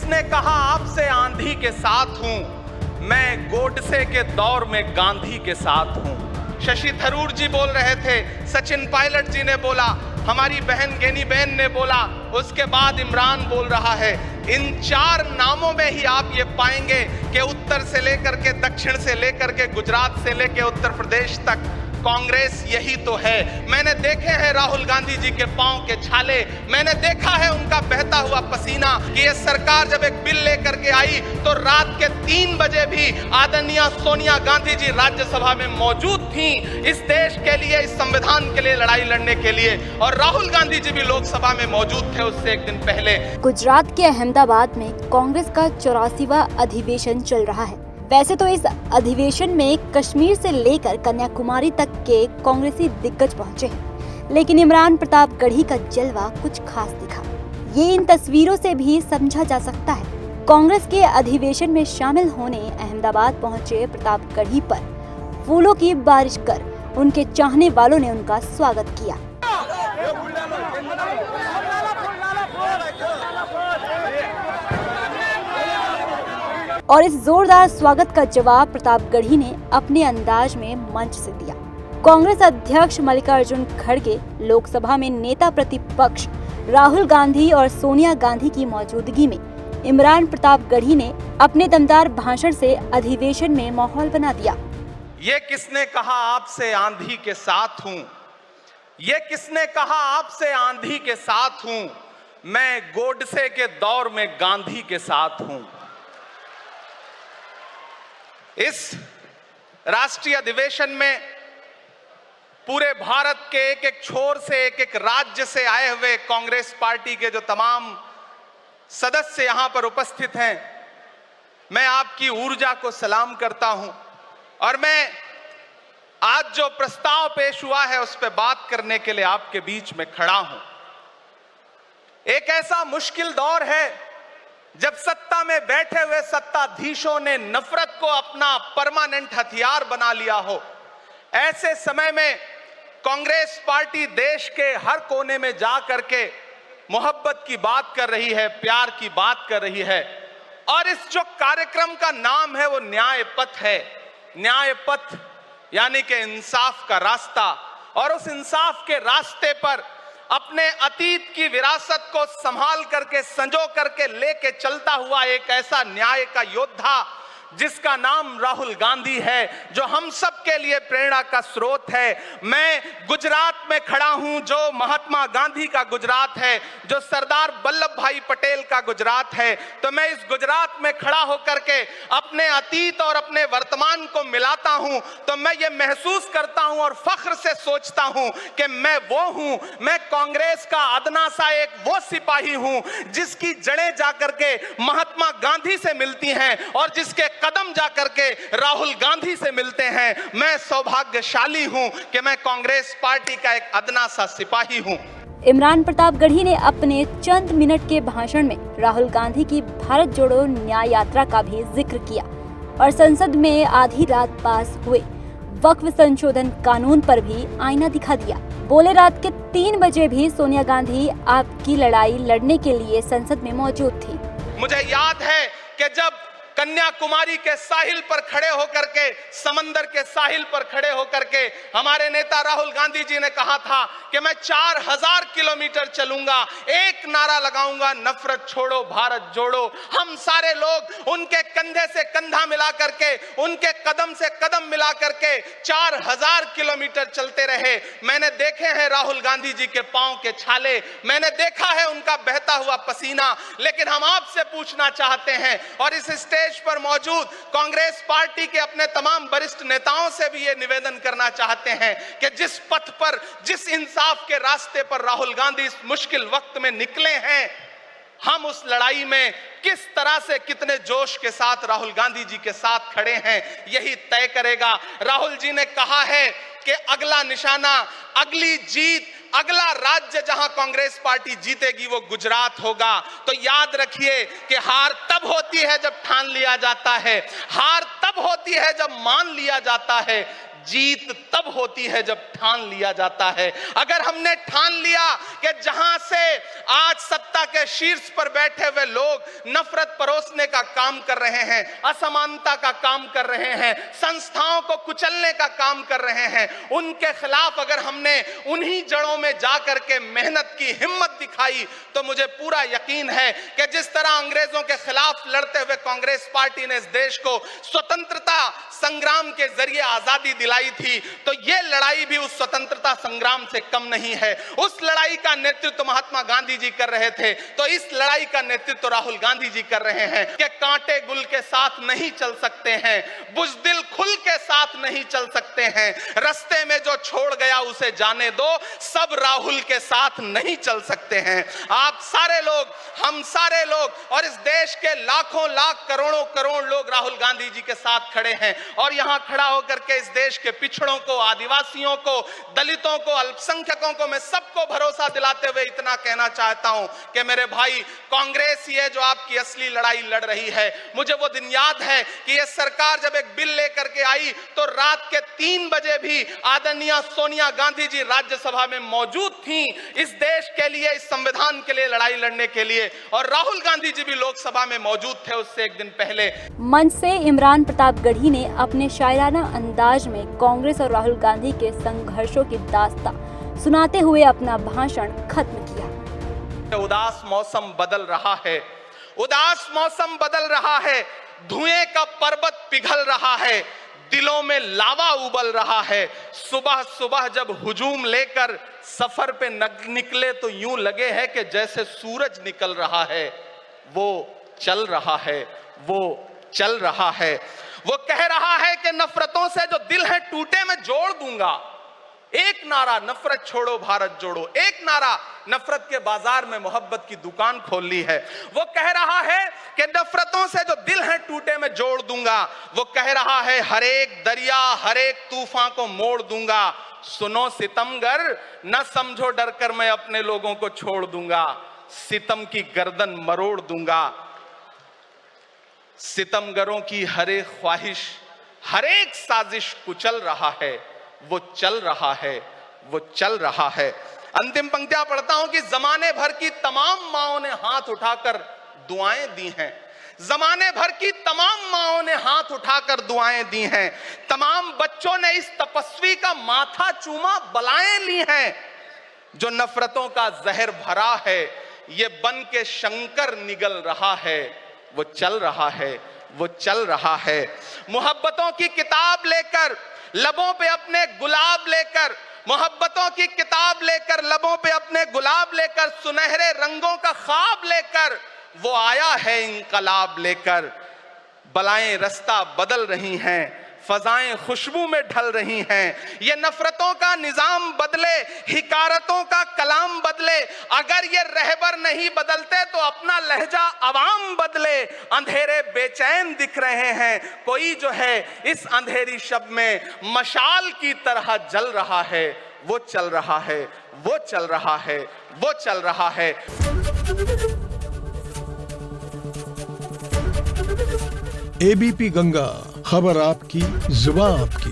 किसने कहा आपसे आंधी के साथ हूं, मैं गोडसे के दौर में गांधी के साथ हूं। शशि थरूर जी बोल रहे थे, सचिन पायलट जी ने बोला, हमारी बहन गेनीबेन ने बोला, उसके बाद इमरान बोल रहा है। इन 4 नामों में ही आप ये पाएंगे कि उत्तर से लेकर के दक्षिण से लेकर के गुजरात से लेकर उत्तर प्रदेश तक कांग्रेस यही तो है। मैंने देखे हैं राहुल गांधी जी के पांव के छाले, मैंने देखा है उनका बहता हुआ पसीना कि ये सरकार जब एक बिल लेकर के आई तो रात के 3 बजे भी आदरणीय सोनिया गांधी जी राज्यसभा में मौजूद थी इस देश के लिए, इस संविधान के लिए लड़ाई लड़ने के लिए, और राहुल गांधी जी भी लोकसभा में मौजूद थे उससे एक दिन पहले। गुजरात के अहमदाबाद में कांग्रेस का 84वां अधिवेशन चल रहा है। वैसे तो इस अधिवेशन में कश्मीर से लेकर कन्याकुमारी तक के कांग्रेसी दिग्गज पहुंचे हैं, लेकिन इमरान प्रताप गढ़ी का जलवा कुछ खास दिखा। ये इन तस्वीरों से भी समझा जा सकता है। कांग्रेस के अधिवेशन में शामिल होने अहमदाबाद पहुंचे प्रताप गढ़ी पर फूलों की बारिश कर उनके चाहने वालों ने उनका स्वागत किया। और इस जोरदार स्वागत का जवाब प्रताप गढ़ी ने अपने अंदाज में मंच से दिया। कांग्रेस अध्यक्ष मल्लिकार्जुन खड़गे, लोकसभा में नेता प्रतिपक्ष राहुल गांधी और सोनिया गांधी की मौजूदगी में इमरान प्रताप गढ़ी ने अपने दमदार भाषण से अधिवेशन में माहौल बना दिया। ये किसने कहा आपसे आंधी के साथ हूं, ये किसने कहा आपसे आंधी के साथ हूं, मैं गोडसे के दौर में गांधी के साथ हूं। इस राष्ट्रीय अधिवेशन में पूरे भारत के एक एक छोर से, एक एक राज्य से आए हुए कांग्रेस पार्टी के जो तमाम सदस्य यहां पर उपस्थित हैं, मैं आपकी ऊर्जा को सलाम करता हूं और मैं आज जो प्रस्ताव पेश हुआ है उस पर बात करने के लिए आपके बीच में खड़ा हूं। एक ऐसा मुश्किल दौर है जब सत्ता में बैठे हुए सत्ताधीशों ने नफरत को अपना परमानेंट हथियार बना लिया हो। ऐसे समय में कांग्रेस पार्टी देश के हर कोने में जा करके मोहब्बत की बात कर रही है, प्यार की बात कर रही है, और इस जो कार्यक्रम का नाम है वो न्याय पथ है। न्याय पथ यानी कि इंसाफ का रास्ता, और उस इंसाफ के रास्ते पर अपने अतीत की विरासत को संभाल करके, संजो करके लेके चलता हुआ एक ऐसा न्याय का योद्धा जिसका नाम राहुल गांधी है, जो हम सब के लिए प्रेरणा का स्रोत है। मैं गुजरात में खड़ा हूं जो महात्मा गांधी का गुजरात है, जो सरदार वल्लभ भाई पटेल का गुजरात है। तो मैं इस गुजरात में खड़ा होकर के अपने अतीत और अपने वर्तमान को मिलाता हूं तो मैं ये महसूस करता हूं और फख्र से सोचता हूं कि मैं वो हूं, मैं कांग्रेस का अदना सा एक वो सिपाही हूं जिसकी जड़ें जाकर के महात्मा गांधी से मिलती हैं और जिसके कदम जाकर के राहुल गांधी से मिलते हैं। मैं सौभाग्यशाली हूं कि मैं कांग्रेस पार्टी का एक अदना सा सिपाही हूं। इमरान प्रताप गढ़ी ने अपने चंद मिनट के भाषण में राहुल गांधी की भारत जोड़ो न्याय यात्रा का भी जिक्र किया और संसद में आधी रात पास हुए वक्फ संशोधन कानून पर भी आईना दिखा दिया। बोले रात के 3 बजे भी सोनिया गांधी आपकी लड़ाई लड़ने के लिए संसद में मौजूद थी। मुझे याद है कि जब कन्याकुमारी के साहिल पर खड़े होकर के, समंदर के साहिल पर खड़े होकर के हमारे नेता राहुल गांधी जी ने कहा था कि मैं 4000 किलोमीटर चलूंगा, एक नारा लगाऊंगा, नफरत छोड़ो भारत जोड़ो। हम सारे लोग उनके कंधे से कंधा मिला करके, उनके कदम से कदम मिला करके 4000 किलोमीटर चलते रहे। मैंने देखे हैं राहुल गांधी जी के पांव के छाले, मैंने देखा है उनका बहता हुआ पसीना, लेकिन हम आपसे पूछना चाहते हैं और इस स्टेज पर मौजूद कांग्रेस पार्टी के अपने तमाम वरिष्ठ नेताओं से भी ये निवेदन करना चाहते हैं कि जिस पथ पर, जिस इंसाफ के रास्ते पर राहुल गांधी इस मुश्किल वक्त में निकले हैं, हम उस लड़ाई में किस तरह से, कितने जोश के साथ राहुल गांधी जी के साथ खड़े हैं, यही तय करेगा। राहुल जी ने कहा है कि अगला निशाना, अगली जीत, अगला राज्य जहां कांग्रेस पार्टी जीतेगी वो गुजरात होगा। तो याद रखिए कि हार तब होती है जब ठान लिया जाता है, हार तब होती है जब मान लिया जाता है, जीत तब होती है जब ठान लिया जाता है। अगर हमने ठान लिया कि जहां से आज सत्ता के शीर्ष पर बैठे हुए लोग नफरत परोसने का काम कर रहे हैं, असमानता का काम कर रहे हैं, संस्थाओं को कुचलने का काम कर रहे हैं, उनके खिलाफ अगर हमने उन्हीं जड़ों में जाकर के मेहनत की हिम्मत दिखाई तो मुझे पूरा यकीन है कि जिस तरह अंग्रेजों के खिलाफ लड़ते हुए कांग्रेस पार्टी ने इस देश को स्वतंत्रता संग्राम के जरिए आजादी दिलाई थी, तो यह लड़ाई भी उस स्वतंत्रता संग्राम से कम नहीं है। उस लड़ाई का नेतृत्व महात्मा गांधी जी कर रहे थे, तो इस लड़ाई का नेतृत्व राहुल गांधी जी कर रहे हैं कि कांटे गुल के साथ नहीं चल सकते हैं, बुज़दिल खुल के साथ नहीं चल सकते हैं, रास्ते में जो छोड़ गया उसे जाने दो, सब राहुल के साथ नहीं चल सकते हैं। आप सारे लोग, हम सारे लोग और इस देश के लाखों लाख करोड़ों करोड़ लोग राहुल गांधी जी के साथ खड़े हैं। और यहां खड़ा होकर के इस देश के पिछड़ों को, आदिवासियों को, दलितों को, अल्पसंख्यकों को मैं सबको भरोसा दिलाते हुए इतना कहना चाहता हूं कि मेरे भाई, कांग्रेस ये जो आपकी असली लड़ाई लड़ रही है, मुझे वो दिन याद है कि ये सरकार जब एक बिल लेकर के आई तो रात के 3 बजे भी आदरणीय सोनिया गांधी जी राज्यसभा में मौजूद थी इस देश के लिए, इस संविधान के लिए लड़ाई लड़ने के लिए, और राहुल गांधी जी भी लोकसभा में मौजूद थे उससे एक दिन पहले। मंच से इमरान प्रतापगढ़ी ने अपने शायराना अंदाज में कांग्रेस और राहुल गांधी के संघर्षों की दास्तां सुनाते हुए अपना भाषण खत्म किया। उदास मौसम बदल रहा है, उदास मौसम बदल रहा है, धुएं का पर्वत पिघल रहा है, दिलों में लावा उबल रहा है। सुबह सुबह जब हुजूम लेकर सफर पे निकले तो यूं लगे है कि जैसे सूरज निकल रहा है। वो चल रहा है, वो चल रहा है। वो कह रहा है कि नफरतों से जो दिल है टूटे मैं जोड़ दूंगा। एक नारा नफरत छोड़ो भारत जोड़ो, एक नारा नफरत के बाजार में मोहब्बत की दुकान खोल ली है। वो कह रहा है कि नफरतों से जो दिल है टूटे मैं जोड़ दूंगा। वो कह रहा है हर एक दरिया हर एक तूफान को मोड़ दूंगा। सुनो सितमगर, न समझो डर कर मैं अपने लोगों को छोड़ दूंगा। सितम की गर्दन मरोड़ दूंगा। सितमगरों की हर एक ख्वाहिश, हर एक साजिश कुचल रहा है। वो चल रहा है, वो चल रहा है। अंतिम पंक्तियां पढ़ता हूं कि जमाने भर की तमाम माओं ने हाथ उठाकर दुआएं दी हैं। जमाने भर की तमाम माओं ने हाथ उठाकर दुआएं दी हैं। तमाम बच्चों ने इस तपस्वी का माथा चूमा, बलाएं ली हैं। जो नफरतों का जहर भरा है, ये बन के शंकर निगल रहा है। वो चल रहा है, वो चल रहा है। मोहब्बतों की किताब लेकर, लबों पे अपने गुलाब लेकर, मोहब्बतों की किताब लेकर, लबों पे अपने गुलाब लेकर, सुनहरे रंगों का ख्वाब लेकर वो आया है इंकलाब लेकर। बलाएं रास्ता बदल रही हैं, फजाएं खुशबू में ढल रही हैं। ये नफरतों का निजाम बदले, हिकारतों का कलाम बदले। अगर ये रहबर नहीं बदलते तो अपना लहजा अवाम बदले। अंधेरे बेचैन दिख रहे हैं, कोई जो है इस अंधेरी शब में मशाल की तरह जल रहा है। वो चल रहा है, वो चल रहा है, वो चल रहा है। एबीपी गंगा, खबर आपकी, जुबान आपकी।